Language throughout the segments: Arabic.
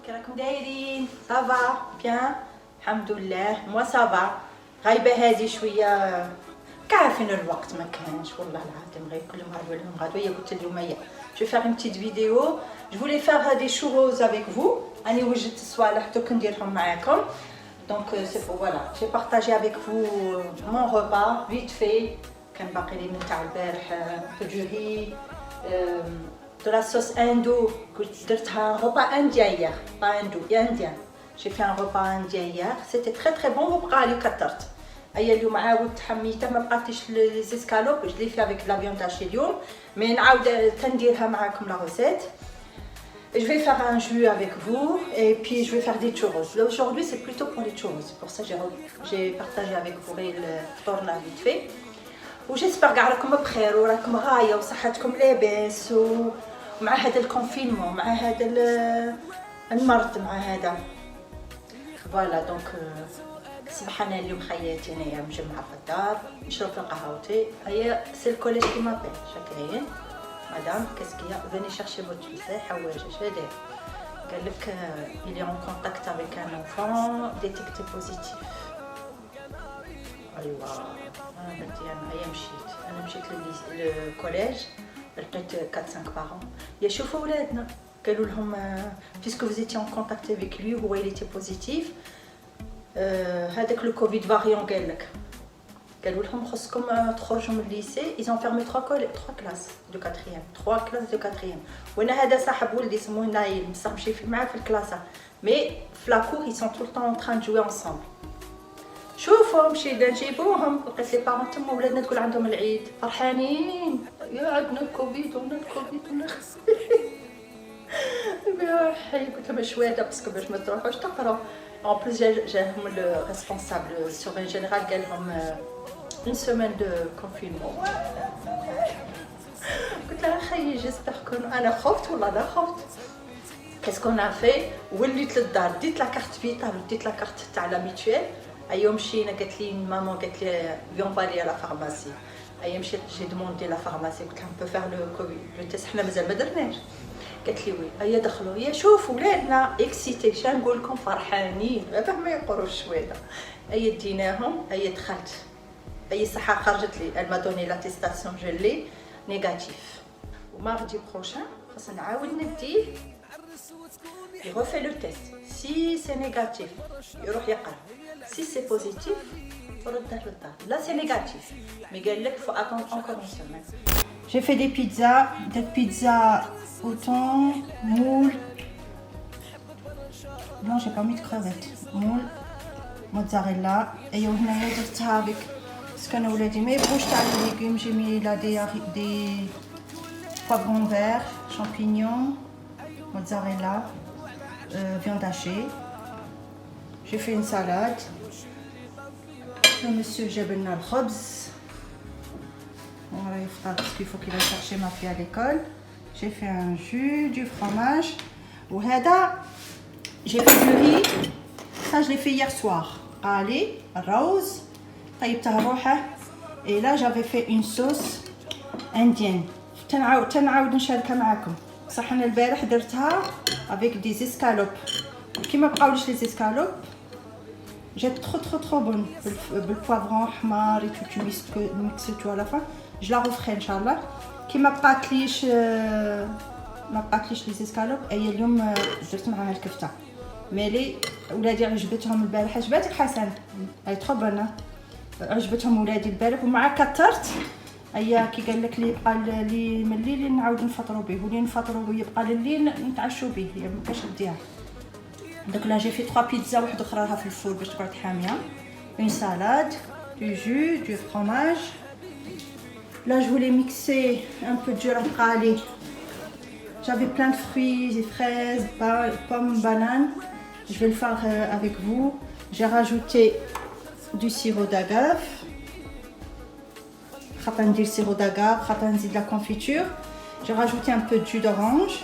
كراكم دايرين؟ صافا بيان الحمد لله. موا صافا غايبه هذه شويه كعارفين الوقت ما كانش والله العظيم غير كل غدوه لهم غدوه. قلت اليوم هي جو فيغ اون بتيت فيديو جو فولي فيغ دي شوروز افيك فو. اني وجدت الصوالح دوك نديرهم معاكم. دونك سي فوالا جي بارطاجي افيك فو مون ريبا فيت في. كان باقي لي من تاع البارح بو دو ري de la sauce indo. قلت درتها repas indien hier, pas indo, indien. J'ai fait un repas indien hier, c'était très très bon. وبقى لي كثرت. هيا اليوم عاودت حميتها ما بقاتش لي زيسكالوب جو لي في افيك لا فيوند هاشي اليوم مي نعاود تنديرها معاكم لا روسيت. Je vais faire un jus avec vous et puis je vais faire des churros. Là aujourd'hui c'est plutôt pour les churros, c'est pour ça que j'ai partagé avec vous le tourna vite fait. وجيسبر كاع راكم بخير وراكم غايه وصحتكم لاباس ومع هذا الكونفينمون مع هذا المرض مع هذا فوالا. دونك صباح انا اليوم خياتي انايا مجمعه في الدار نشرب في قهوتي. هي سي الكوليج كي مابيل شاكاين مدام كاسكيا فيني شيرشي فوتر فيسي حوايج اش داير. قال لك il est en contact avec un enfant détecté positif. ايوا بنتي انا مشيت للكوليج لقيت 4 5 بارون يشوفوا ولادنا قالوا لهم puisque vous étiez en contact avec lui هو il était positif هذاك لو كوفيد فاريون قالوا لهم خصكم تخرجوا من الليسي. ils ont fermé 3 classes de 4e 3 classes de 4e. وانا هذا صاحب ولدي اسمه نايل بصح مشي معاه في الكلاسه مي في لاكور ils sont tout le temps en train de jouer ensemble. شوفوا مشينا نجيبوهم لقيت لي بارون تما ولادنا تقول عندهم العيد فرحانين يا عندنا الكوفيد ونا الكوفيد ونا قلت لهم شويه باسكو باش ما تروحوش تقراو. ان بليس جاهم لو ريسبونسابل سورفين جينيرال قال لهم اون سيمين دو كونفينمون. قلت لها خيي جيسبر كون انا خفت والله انا خفت. كاسكون افي وليت للدار ديت لا كارت فيتال وديت لا كارت تاع لا ميتويل. ايا مشينا قالت لي ماما قالت لي فيون بالي على فارماسي. ايا مشيت جي دوموندي لا فارماسي قلت لهم بو فيغ لو كوفيد لو تيست حنا مازال ما درناش. قالت لي وي. ايا دخلوا يا شوفوا ولادنا اكسيتي شنو نقول لكم فرحانين ما يقروش شويه. ايا ديناهم ايا دخلت ايا صحه خرجت لي الما دوني لاتيستاسيون جو لي نيجاتيف. وماردي بروشان خاصنا نعاود نديه il refait le test. Si c'est négatif يروح يقرا. Si c'est positif là c'est négatif mais قال لك faut attendre encore une semaine. J'ai fait des pizzas au thon, moule. Non, j'ai pas mis de crevettes. Moule, mozzarella et هنايا درتها avec parce que ولادي ما يبغوش تاع الليغوم. J'ai mis là des poivrons verts, champignons, mozzarella, viande hachée. J'ai fait une salade. Le monsieur جاب لنا الخبز. On va faire parce qu'il faut qu'il aille chercher ma fille à l'école. J'ai fait un jus, du fromage. وهذا j'ai fait du riz. Ça je l'ai fait hier soir. Allez, rose. طيبتها روحه. Et là j'avais fait une sauce indienne. تنعاود نشاركها معكم. صح انا البارح درتها avec des escalopes. كيما بقاوليش لي اسكالوب جات trop bonne بالبوافرون حمار et tout tu mixes tout à la fin. je la referai ان شاء الله. كيما بقاتليش لي اسكالوب اي اليوم درت معاها الكفته. مالي ولادي عجبتهم البارح. عجبتك حسن؟ اي trop bonne. عجبتهم ولادي البارح ومع كثرت. ايا كي قال لك لي يبقى لي من الليل نعاود نفطروا به ولي نفطروا ويبقى لليل نتعشوا به ما بقاش نديها. Donc là j'ai fait 3 pizzas واحده اخرى راها في الفور باش تقعد حاميه. Une salade, du jus, du fromage. Là je voulais mixer un peu de girafali. J'avais plein de fruits, des fraises, pommes, bananes. Je vais le faire avec vous. J'ai rajouté du sirop d'agave. خاطر ندير sirop d'agave, خاطر نزيد de la confiture. J'ai rajouté un peu de jus d'orange.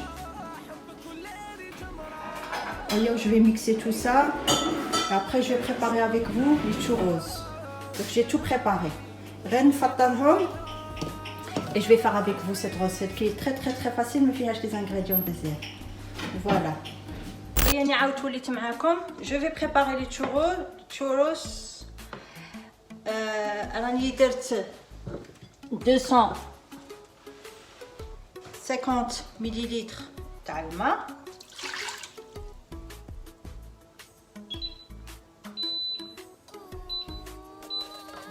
Et je vais mixer tout ça. Et après je vais préparer avec vous les churros. Donc j'ai tout préparé. Et je vais faire avec vous cette recette qui est très facile, mais il y a des ingrédients désirs. Voilà. Et هيا نعاود وليت معاكم. جو في بريباري لي تشوروس. راني درت 250 مليلتر تاع الماء.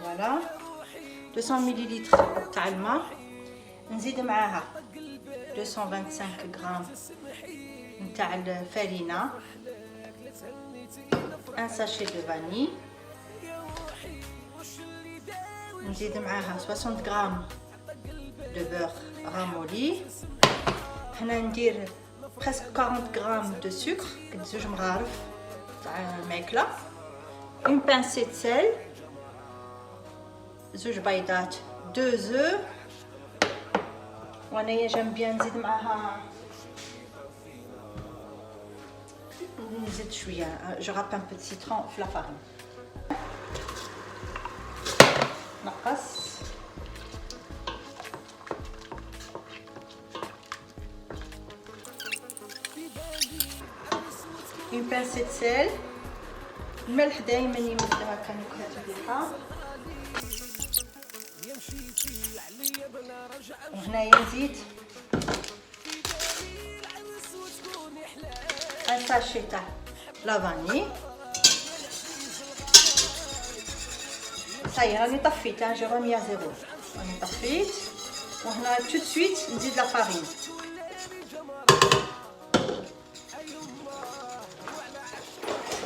فوالا 200 مليلتر تاع الماء. نزيد معاها 225 غرام نتاع الفارينة، ان ساشي دو فاني. نزيد معاها 60 غرام دو بور رامولي. هنا ندير بريسك 40 غرام دو سكر، قد 2 مغارف تاع الماكله. اون بانسي د سيل، 2 بيضات، 2 زو. وانايا جنبيا نزيد معاها، نزيد شويه جو راب ان بو دو سيترون في لافارين. نقص اون بانسي د سيل. الملح دائما يمد هكا نكهه مليحه. وهنايا نزيد ان ساشي تاع لافاني. صاي راني طفيت، جو راني à زيرو، راني طفيت. وهنا تو سويت نزيد لا فارين.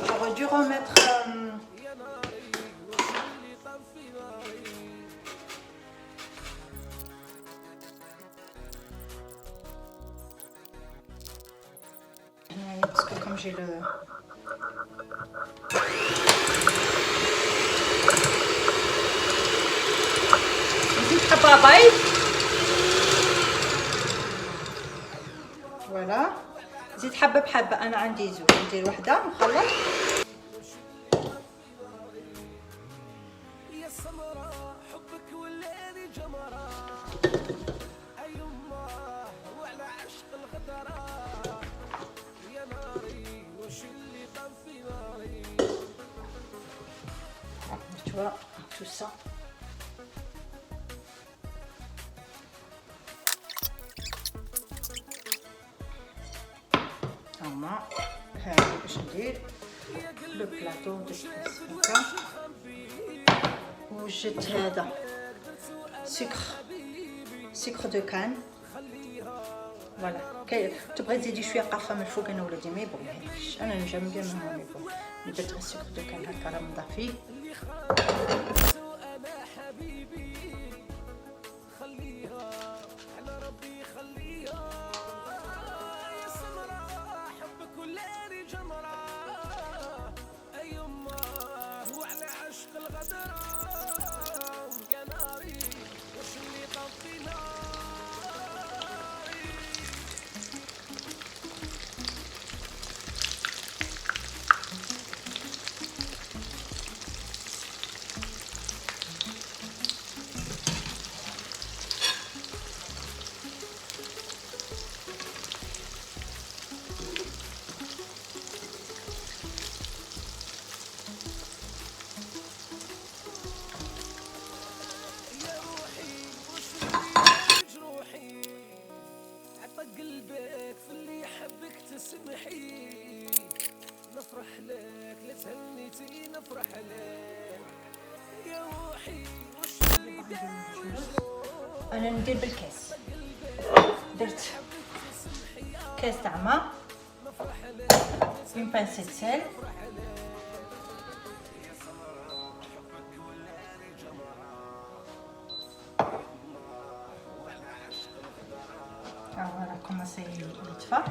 J'aurais dû remettre parce que comme j'ai le نزيد حبة بيض. فوالا زيد حبة بحبة، انا عندي زوج، ندير وحدة نخلط. Tu vois, tout ça. هما هذا باش ندير لو بلاطو دو سبيس هكا. وجدت هذا سكر دو كان. فوالا تبغي تزيدي شويه قرفه من الفوق انا ولادي ما يبغيوهاش، انا نجم بيان ما يبغوا. درت غير السكر دو كان هكا راه مضافي. نفرح لك لا تهنيتي نفرح لك يا روحي وش اللي دار. انا ندير بالكاس، درت كاس تاع ما، اون بانسي سيل، فوالا كوماسي يطفى.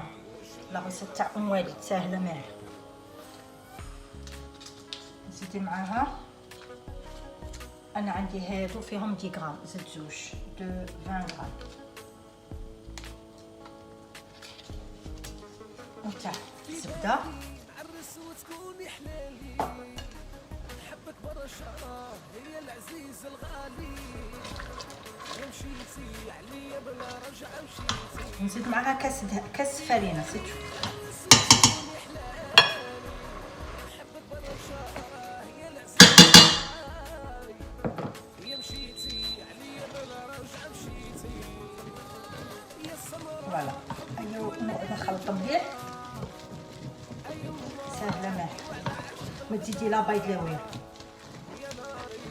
لا غوسيت تاع ام والد ساهله معاه. نزيد معاها، انا عندي هادو فيهم 10 غرام، زدت زوج دو 20 غرام وتاع الزبده. هي العزيز الغالي مشيتي عليا بلا رجعه مشيتي. نزيد معاها كاس فارينه، سيتو مليح ساهله ماهله. ما تزيدي لا بيض لا والو،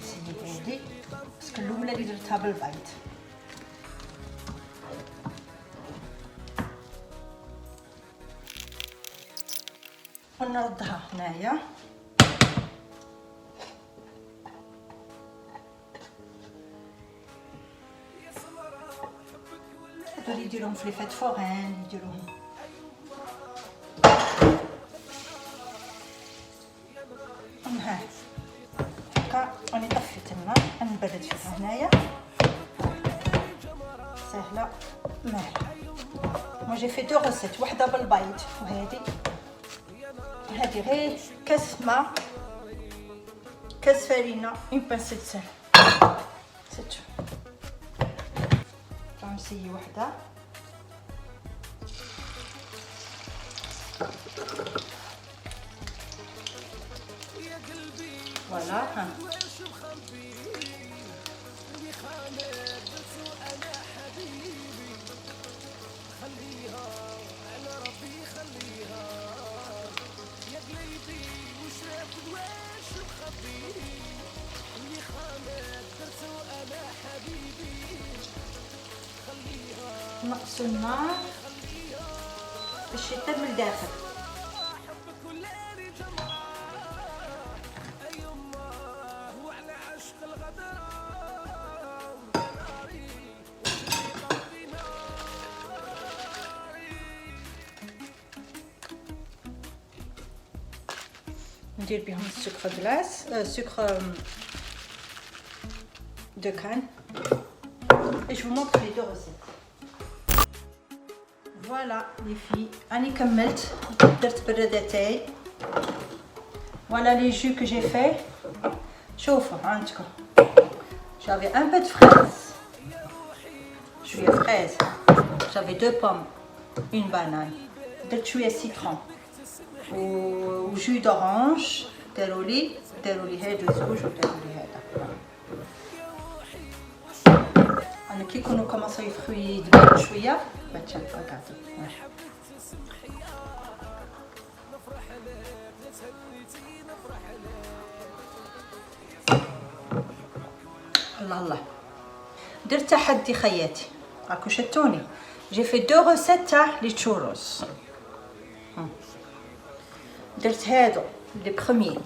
سيدي هادي باسكو الاولى اللي درتها بالبيض. ونردها هنايا. هادو اللي يديروهم في لي فيت فوغان يديروهم. ها هكا راني طفيت النار، نبرد فيها هنايا سهله ماهله. مو جي في دو روسيت، وحده بالبيض وهادي غير كاس ماء، كاس فرينه، اون بانسه سل، سيتو. نسيي وحده فوالا. ها نقص النار باش يطيب من الداخل. ندير بهم السكر غلاس، سكر دو كان. et je vous montre les deux recettes. Voilà les filles, راني كملت درت بردتاي. Voilà les jus que j'ai fait. شوفوا عندكم j'avais un peu de fraise, شويه fraise, j'avais 2 pommes, une banane, درت شويه citron و jus d'orange. داروا لي هادو زوج وداروا لي هذا. انا كي يكونوا كومونسو يفخو يدبروا شويه بتشان ركعتي. الله الله درت تحدي خياتي، راكو شتوني. جي في 2 روسيت تاع لي تشوروس. درت هادو لي بروميي،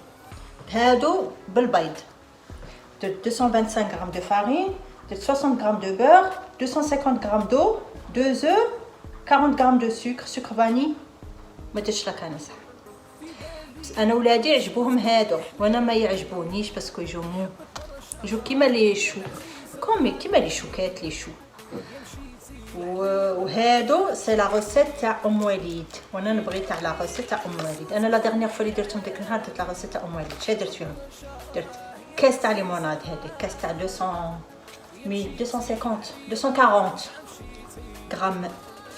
هادو بالبيض. درت 225 غرام دو فارين، درت 60 غرام دو بور، 250 غرام دو، 2 œufs، 40 غرام دو سكر فاني. ما درتش لا كان صح. بس انا ولادي عجبوهم هادو وانا ما يعجبونيش باسكو يجو مو، يجو كيما لي شو، كيما لي شوكات لي شو. وهادو سي لا روسيت تاع ام وليد، وانا نبغي تاع لا روسيت تاع ام وليد. انا لا ديرنيير فوا اللي درتهم ديك النهار درت لا روسيت تاع ام وليد. شنو درت فيهم؟ درت كاس تاع ليموناد، هذيك كاس تاع 240 غرام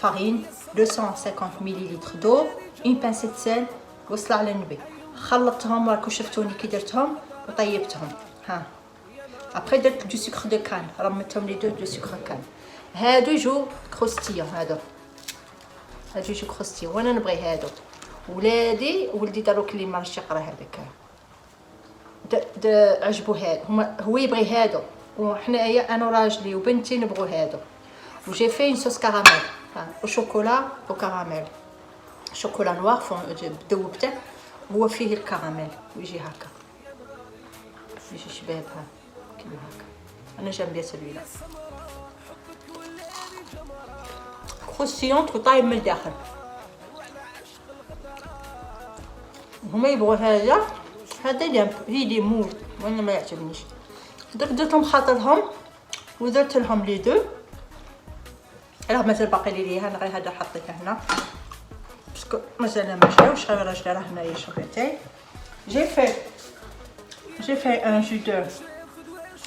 فارين، 250 مليلتر دو، اون بانسيت سيل، وصل على النبي. خلطتهم راكو شفتوني كي درتهم وطيبتهم. ها ابري درت دو سكر دو كان، رميتهم لي دو سكر كان. هادو يجو كروستيون، هادو يجو كروستيون وانا نبغي هادو. ولدي دارو كلي مارش يقرا هذاك عجبو هادو، هو يبغي هادو وحنايا انا وراجلي وبنتي نبغو هادو. وجي في صوص كراميل وشوكولا وكراميل، شوكولا نوار ذوبته هو فيه الكراميل ويجي هكا، يجي شباب كيما هكا. انا جنبي سلويلا كروستيون وطايب من الداخل. هما يبغوا هذا جنب هيدي مو، وانا ما يعجبنيش. درت لهم خاطرهم ودرت لهم لي دو. راه مازال باقي لي ليها، انا غير هذا حطيته هنا باسكو مازال ما جاوش، غير راجله راه هنايا شوفيتي. جي في ان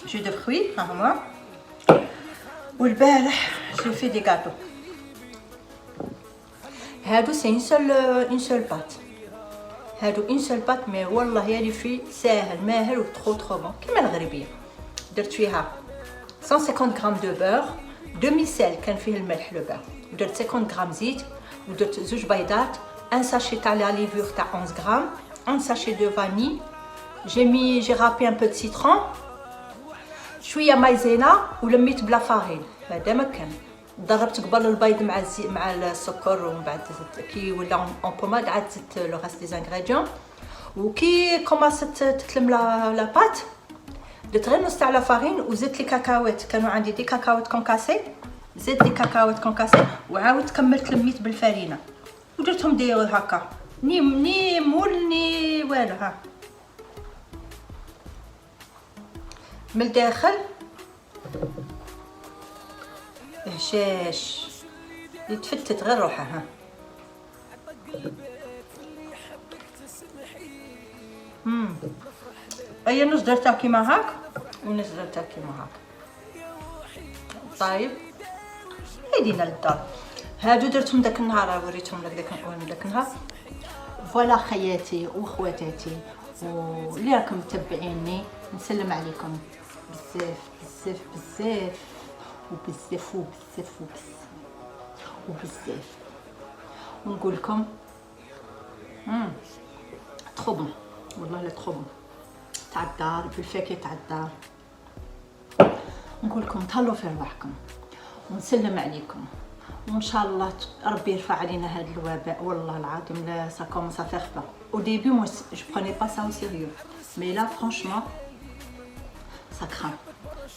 جو دو فروي ها هما. والبارح جي في دي غاتو. هادو سي اون سول بات، هادو اون سول بات مي والله يا لي في ساهل ماهل و ترو بون كيما الغريبيه. درت فيها 150 غرام دو بور، دمي سيل كان فيه الملح لو بور، درت 50 غرام زيت ودرت زوج بيضات، ان ساشي تاع لا ليفور تاع 11 غرام، ان ساشي دو فاني، جي رابي ان بو دو سيترون، شويه مايزينا ولميت بلا فارين. هذا ما كان. ضربت قبل البيض مع السكر، ومن بعد كي ولا اون بوماد عاد زدت لو ريست دي انغريديون. وكي كوماست تتلم لا بات، درت غير نص تاع لا فارين وزدت لي كاكاوات. كانوا عندي دي كاكاوات كونكاسي، زدت لي كاكاوات كونكاسي وعاود كملت لميت بالفارينه ودرتهم داير هكا، ني مول ني والو. ها من الداخل هشاش يتفتت غير روحه. ها اي نص درتها كيما هاك ونص درتها كيما هاك. طيب هيدينا للدار. هادو درتهم داك النهار، وريتهم لك داك النهار. فوالا خياتي وخواتاتي واللي راكم متبعيني، نسلم عليكم بزاف بزاف بزاف وبزاف وبزاف وبزاف، ونقول لكم ترو بون والله لا ترو بون تاع الدار بالفاكهه تاع الدار. نقول لكم تهلاو في رواحكم ونسلم عليكم، وان شاء الله ربي يرفع علينا هذا الوباء. والله العظيم لا سا كومونس ا فيغ با. او ديبي مو جو بروني با سا او سيريو، مي لا فرانشمون سا كران.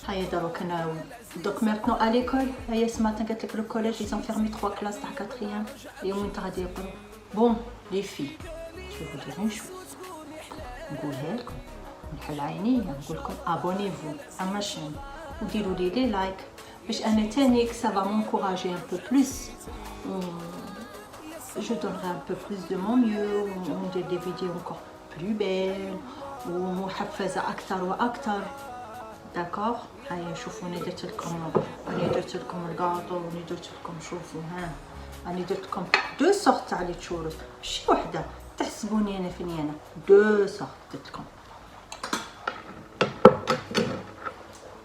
هيا دروك انا دوك ميرتنو ا ليكول. هيا سماتن قالت لك لو كوليج ايزون فيرمي 3 كلاس تاع 4 اليوم انت غادي يقولوا بون لي في شوفوا دير اون شوز. نقولها لكم نحل عينيا، نقول لكم ابونيفو ا ما شين وديروا لي لايك باش انا تانيك ça va m'encourager un peu plus. Je donnerai un peu plus de mon mieux, وندير des vidéos encore plus belles ومحفزة أكثر وأكثر. داكوغ. هيا شوفوا انا درت لكم الكاطو، وراني درت لكم شوفوا ها راني درت لكم دو سورت تاع لي تشورس، ماشي وحده تحسبوني انا فيني انا دو سورت درت لكم.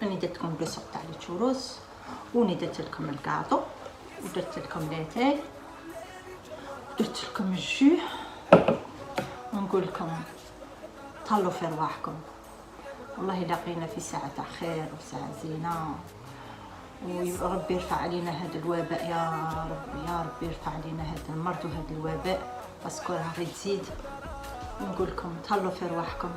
راني درت لكم دو سورت تاع لي تشورس، وني درت لكم الكاطو، ودرت لكم لاتاي، ودرت لكم الجو. ونقول لكم طلوا في رواحكم. والله لاقينا في ساعة تاع خير وساعة زينة، وربي يرفع علينا هذا الوباء يا رب، يا رب يرفع علينا هذا المرض وهذا الوباء، باسكو راه غير تزيد. ونقول لكم تهلاو في رواحكم.